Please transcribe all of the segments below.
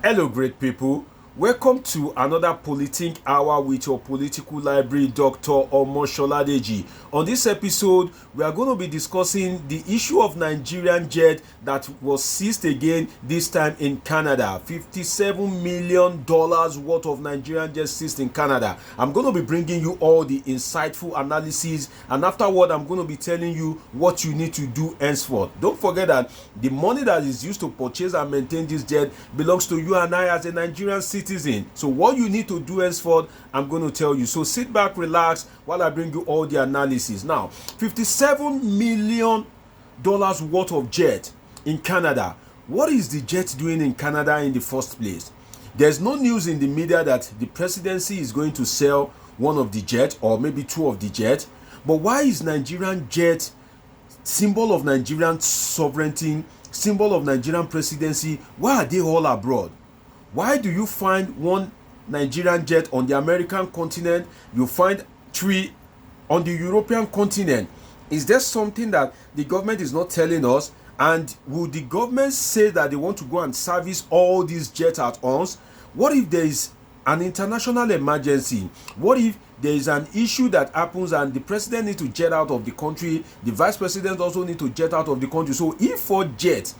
Hello, great people. Welcome to another Politic Hour with your political library, Dr. Omoshola Deji. On this episode, we are going to be discussing the issue of Nigerian jet that was seized again, this time in Canada. $57 million worth of Nigerian jet seized in Canada. I'm going to be bringing you all the insightful analysis, and afterward, I'm going to be telling you what you need to do henceforth. Don't forget that the money that is used to purchase and maintain this jet belongs to you and I as a Nigerian citizen. So what you need to do henceforth, I'm going to tell you. So sit back, relax while I bring you all the analysis. Now, $57 million worth of jet in Canada. What is the jet doing in Canada in the first place? There's no news in the media that the presidency is going to sell one of the jet or maybe two of the jet. But why is Nigerian jet, symbol of Nigerian sovereignty, symbol of Nigerian presidency, why are they all abroad? Why do you find one Nigerian jet on the American continent? You find three on the European continent. Is there something that the government is not telling us? And will the government say that they want to go and service all these jets at once? What if there is an international emergency? What if there is an issue that happens and the president needs to jet out of the country? The vice president also needs to jet out of the country. So if 4 jets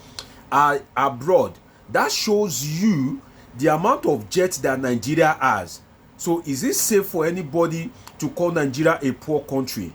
are abroad, that shows you the amount of jets that Nigeria has. So is it safe for anybody to call Nigeria a poor country?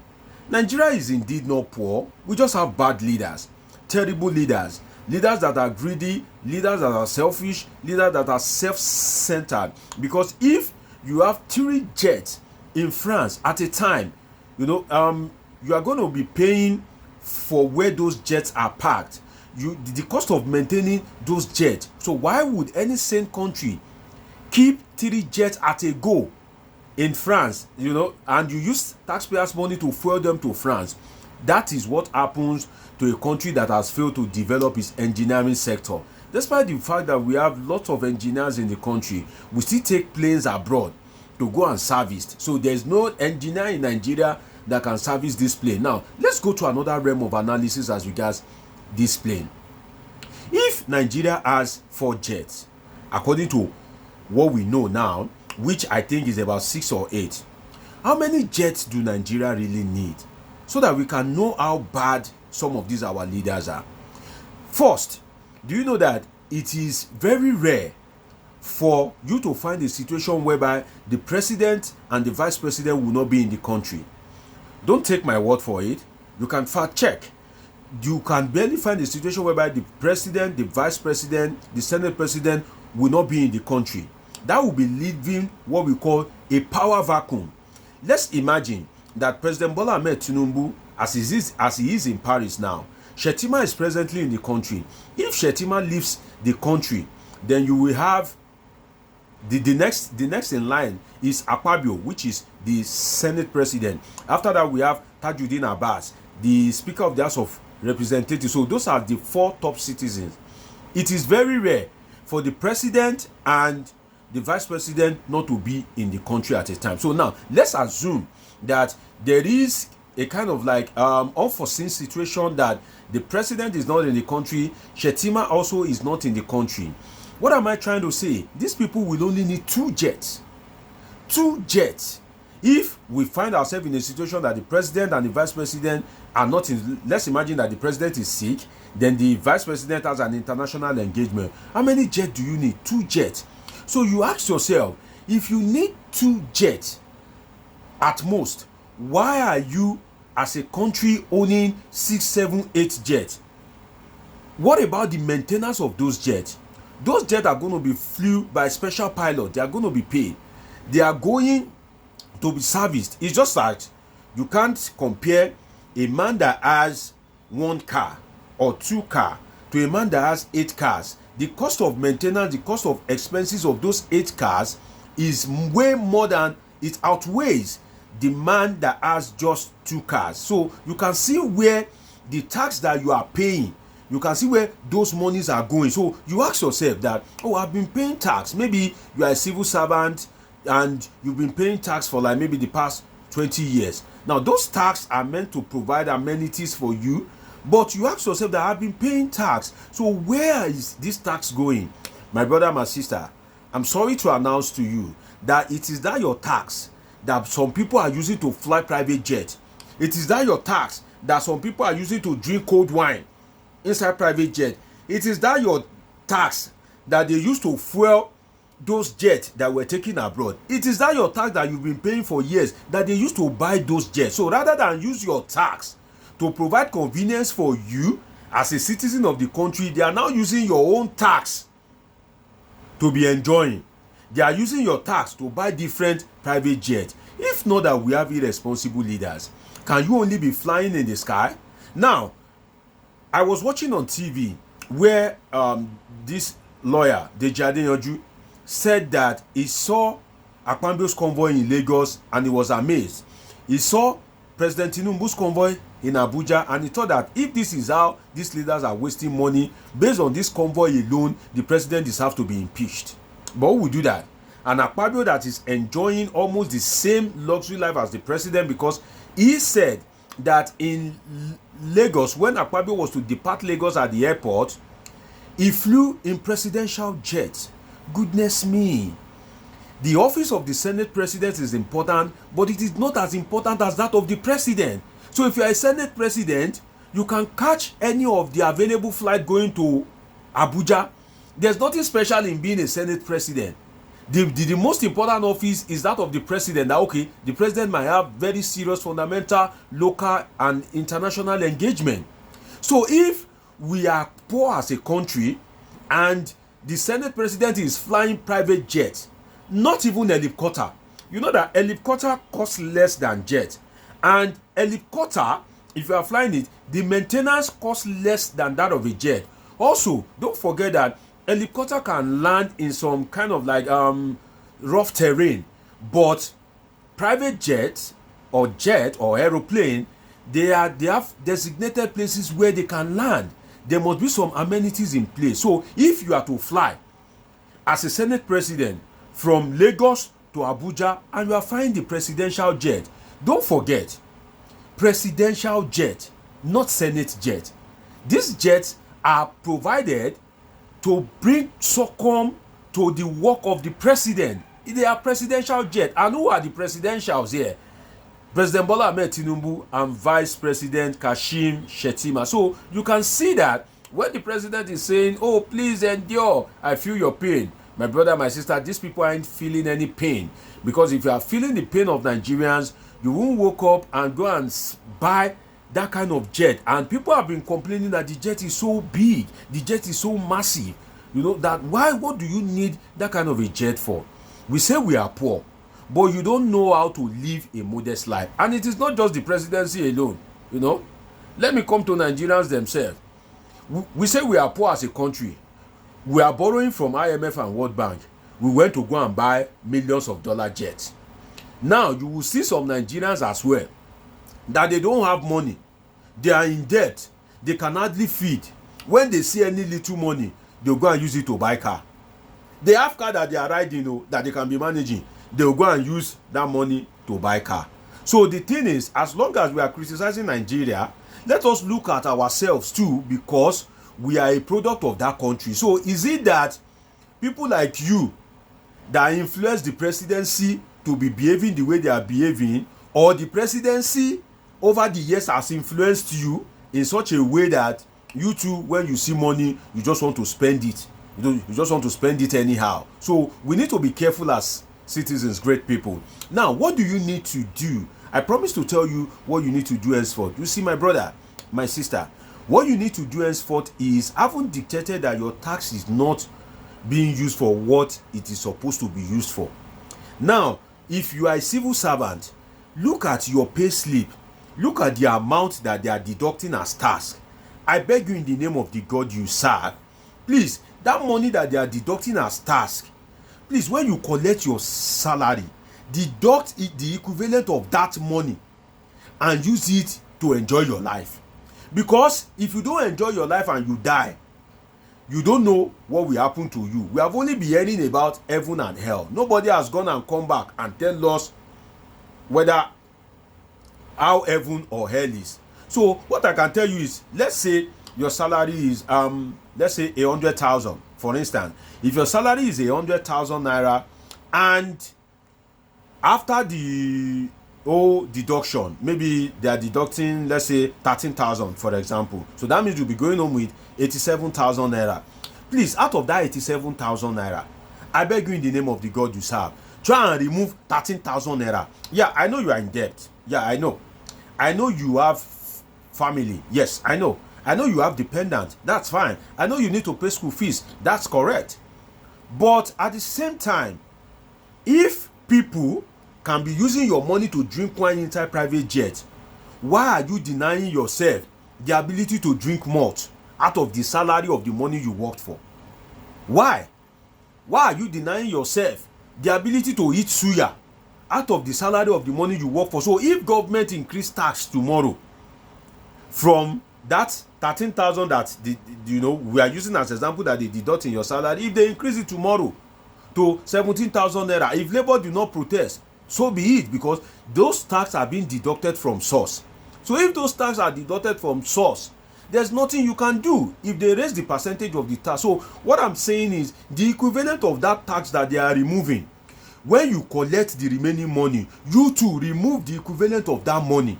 Nigeria is indeed not poor. We just have bad leaders, terrible leaders, leaders that are greedy, leaders that are selfish, leaders that are self-centered. Because if you have 3 jets in France at a time, you are going to be paying for where those jets are parked. The cost of maintaining those jets. So why would any sane country keep 3 jets at a go in France, and you use taxpayers' money to fuel them to France? That is what happens to a country that has failed to develop its engineering sector. Despite the fact that we have lots of engineers in the country, we still take planes abroad to go and service. So there's no engineer in Nigeria that can service this plane. Now, let's go to another realm of analysis as regards this plane. If Nigeria has 4 jets, according to what we know now, which I think is about 6 or 8, how many jets do Nigeria really need so that we can know how bad some of these our leaders are? First, do you know that it is very rare for you to find a situation whereby the president and the vice president will not be in the country? Don't take my word for it. You can fact check. You can barely find a situation whereby the president, the vice president, the senate president will not be in the country. That will be leaving what we call a power vacuum. Let's imagine that President Bola Ahmed Tinubu, as he is in Paris now, Shettima is presently in the country. If Shettima leaves the country, then you will have the next in line is Akpabio, which is the Senate president. After that, we have Tajuddin Abbas, the Speaker of the House of Representatives. So those are the 4 top citizens. It is very rare for the president and the vice president not to be in the country at a time. So now let's assume that there is a kind of like unforeseen situation that the president is not in the country, Shettima also is not in the country. What am I trying to say? These people will only need 2 jets. 2 jets. If we find ourselves in a situation that the president and the vice president are not in, let's imagine that the president is sick, then the vice president has an international engagement. How many jets do you need? 2 jets. So you ask yourself, if you need 2 jets at most, why are you as a country owning 6, 7, 8 jets? What about the maintenance of those jets? Those jets are going to be flew by a special pilot. They are going to be paid. They are going to be serviced. It's just that you can't compare a man that has 1 car or 2 cars to a man that has 8 cars. The cost of maintenance, the cost of expenses of those 8 cars is way more than it outweighs the man that has just 2 cars. So you can see where the tax that you are paying, you can see where those monies are going. So you ask yourself that, I've been paying tax. Maybe you are a civil servant and you've been paying tax for like maybe the past 20 years. Now those tax are meant to provide amenities for you, but you ask yourself that I've been paying tax. So where is this tax going? My brother, my sister, I'm sorry to announce to you that it is that your tax that some people are using to fly private jet. It is that your tax that some people are using to drink cold wine inside private jet. It is that your tax that they used to fuel those jets that were taken abroad. It is that your tax that you've been paying for years that they used to buy those jets. So rather than use your tax to provide convenience for you as a citizen of the country, they are now using your own tax to be enjoying. They are using your tax to buy different private jets. If not that we have irresponsible leaders, can you only be flying in the sky? Now, I was watching on TV where this lawyer, Deji, said that he saw Akpabio's convoy in Lagos and he was amazed. He saw President Tinubu's convoy in Abuja and he thought that if this is how these leaders are wasting money, based on this convoy alone, the president deserves to be impeached. But who will do that? And Akpabio that is enjoying almost the same luxury life as the president, because he said that in Lagos, when Akpabio was to depart Lagos at the airport, he flew in presidential jet. Goodness me. The office of the Senate president is important, but it is not as important as that of the president. So if you are a Senate president, you can catch any of the available flight going to Abuja. There's nothing special in being a Senate president. The most important office is that of the president. That, okay, the president might have very serious fundamental local and international engagement. So if we are poor as a country and the Senate president is flying private jets, not even helicopter. You know that helicopter costs less than jet, and helicopter, if you are flying it, the maintenance costs less than that of a jet. Also, don't forget that helicopter can land in some kind of like rough terrain, but private jet or aeroplane, they have designated places where they can land. There must be some amenities in place. So if you are to fly as a Senate president from Lagos to Abuja and you are flying the presidential jet, don't forget, presidential jet, not Senate jet. These jets are provided to bring succumb to the work of the president. They are presidential jet. And who are the presidentials here? President Bola Ahmed Tinubu and Vice President Kashim Shettima. So you can see that when the president is saying, oh, please endure, I feel your pain. My brother, my sister, these people aren't feeling any pain. Because if you are feeling the pain of Nigerians, you won't wake up and go and buy that kind of jet. And people have been complaining that the jet is so big, the jet is so massive. You know, that what do you need that kind of a jet for? We say we are poor, but you don't know how to live a modest life. And it is not just the presidency alone, you know. Let me come to Nigerians themselves. We say we are poor as a country. We are borrowing from IMF and World Bank. We went to go and buy millions of dollar jets. Now, you will see some Nigerians as well that they don't have money. They are in debt. They can hardly feed. When they see any little money, they'll go and use it to buy car. They have car that they are riding, that they can be managing. They'll go and use that money to buy car. So the thing is, as long as we are criticizing Nigeria, let us look at ourselves too, because we are a product of that country. So is it that people like you that influence the presidency to be behaving the way they are behaving, or the presidency over the years has influenced you in such a way that you too, when you see money, you just want to spend it? You just want to spend it anyhow. So we need to be careful as citizens, great people. Now, what do you need to do? I promise to tell you what you need to do henceforth. You see, my brother, my sister, what you need to do henceforth is, having dictated that your tax is not being used for what it is supposed to be used for. Now, if you are a civil servant, look at your pay slip. Look at the amount that they are deducting as tax. I beg you in the name of the God you serve, please, that money that they are deducting as tax, please, when you collect your salary, deduct the equivalent of that money and use it to enjoy your life. Because if you don't enjoy your life and you die, you don't know what will happen to you. We have only been hearing about heaven and hell. Nobody has gone and come back and tell us whether how heaven or hell is. So what I can tell you is, let's say your salary is let's say 100,000, for instance. If your salary is 100,000 naira, and after the whole deduction, maybe they are deducting, let's say 13,000 for example, so that means you'll be going home with 87,000 naira. Please, out of that 87,000 naira, I beg you in the name of the God you serve, try and remove 13,000 naira. Yeah, I know you are in debt. Yeah, I know you have family. Yes, I know you have dependents. That's fine. I know you need to pay school fees. That's correct. But at the same time, if people can be using your money to drink wine inside private jet, why are you denying yourself the ability to drink malt out of the salary of the money you worked for? Why are you denying yourself the ability to eat suya out of the salary of the money you work for? So if government increase tax tomorrow from that 13,000 that we are using as example that they deduct in your salary, if they increase it tomorrow to 17,000 naira, if labor do not protest, so be it, because those tax are being deducted from source. So if those tax are deducted from source, there's nothing you can do if they raise the percentage of the tax. So what I'm saying is, the equivalent of that tax that they are removing, when you collect the remaining money, you too remove the equivalent of that money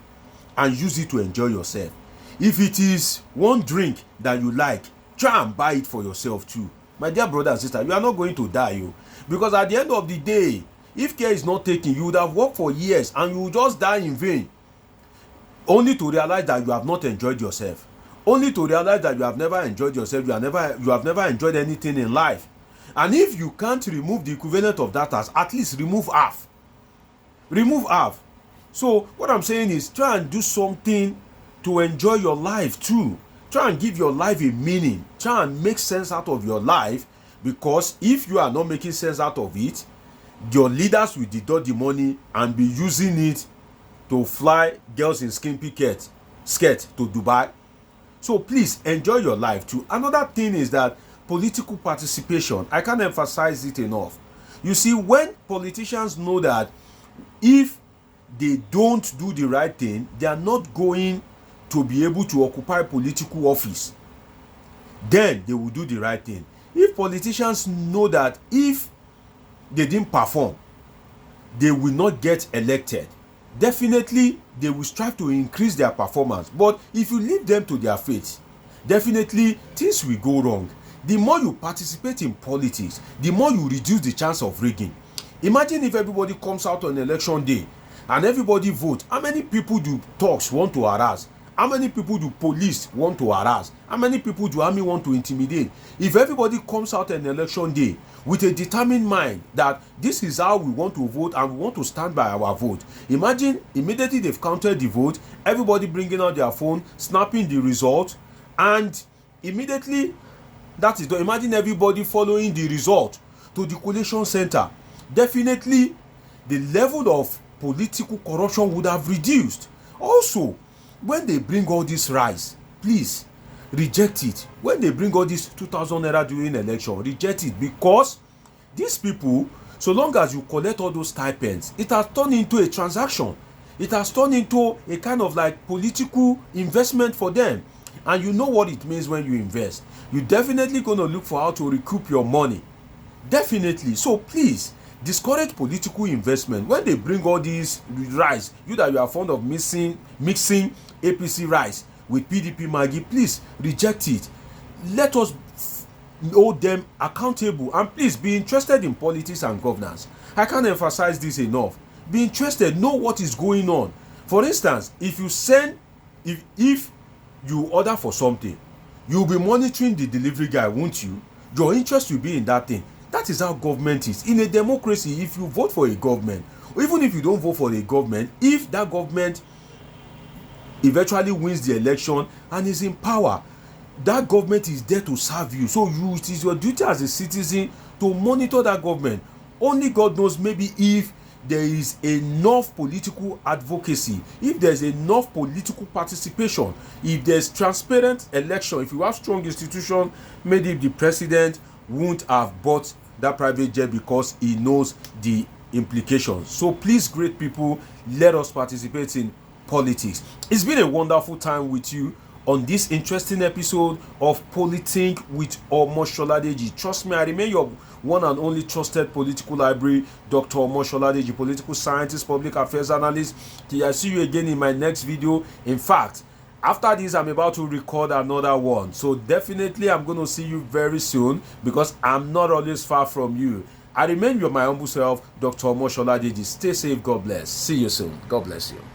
and use it to enjoy yourself. If it is one drink that you like, try and buy it for yourself too. My dear brother and sister, you are not going to die, because at the end of the day, if care is not taken, you would have worked for years and you will just die in vain, only to realize that you have not enjoyed yourself, only to realize that you have never enjoyed yourself, you have never enjoyed anything in life. And if you can't remove the equivalent of that tax, at least remove half. So what I'm saying is, try and do something to enjoy your life too. Try and give your life a meaning. Try and make sense out of your life, because if you are not making sense out of it, your leaders will deduct the money and be using it to fly girls in skimpy skirt to Dubai. So please enjoy your life too. Another thing is that political participation, I can't emphasize it enough. You see, when politicians know that if they don't do the right thing, they are not going to be able to occupy political office, then they will do the right thing. If politicians know that if they didn't perform, they will not get elected, definitely they will strive to increase their performance. But if you leave them to their fate, definitely things will go wrong. The more you participate in politics, the more you reduce the chance of rigging. Imagine if everybody comes out on election day and everybody vote. How many people do thugs want to harass? How many people do police want to harass? How many people do army want to intimidate? If everybody comes out on election day with a determined mind that this is how we want to vote and we want to stand by our vote, imagine immediately they've counted the vote, everybody bringing out their phone, snapping the result, and immediately that is done. Imagine everybody following the result to the collation center. Definitely the level of political corruption would have reduced. Also, when they bring all this rice, please reject it. When they bring all this 2,000 naira during election, reject it, because these people, so long as you collect all those stipends, it has turned into a transaction. It has turned into a kind of like political investment for them. And you know what it means when you invest. You're definitely going to look for how to recoup your money. Definitely. So please, discourage political investment. When they bring all these rice, you that you are fond of mixing APC rice with PDP Maggi, please reject it. Let us hold them accountable, and please be interested in politics and governance. I can't emphasize this enough. Be interested, know what is going on. For instance, if you order for something, you'll be monitoring the delivery guy, won't you? Your interest will be in that thing. That is how government is. In a democracy, if you vote for a government, or even if you don't vote for a government, if that government eventually wins the election and is in power, that government is there to serve you. So it is your duty as a citizen to monitor that government. Only God knows, maybe if there is enough political advocacy, if there's enough political participation, if there's transparent election, if you have strong institution, maybe the president won't have bought that private jet because he knows the implications. So please, great people, let us participate in politics. It's been a wonderful time with you on this interesting episode of Polithink with Omoshola Deji. Trust me, I remain your one and only trusted political library, Dr. Omoshola Deji, political scientist, public affairs analyst. Till I see you again in my next video. In fact, after this, I'm about to record another one. So definitely, I'm going to see you very soon because I'm not always far from you. I remain your my humble self, Dr. Omoshola Deji. Stay safe. God bless. See you soon. God bless you.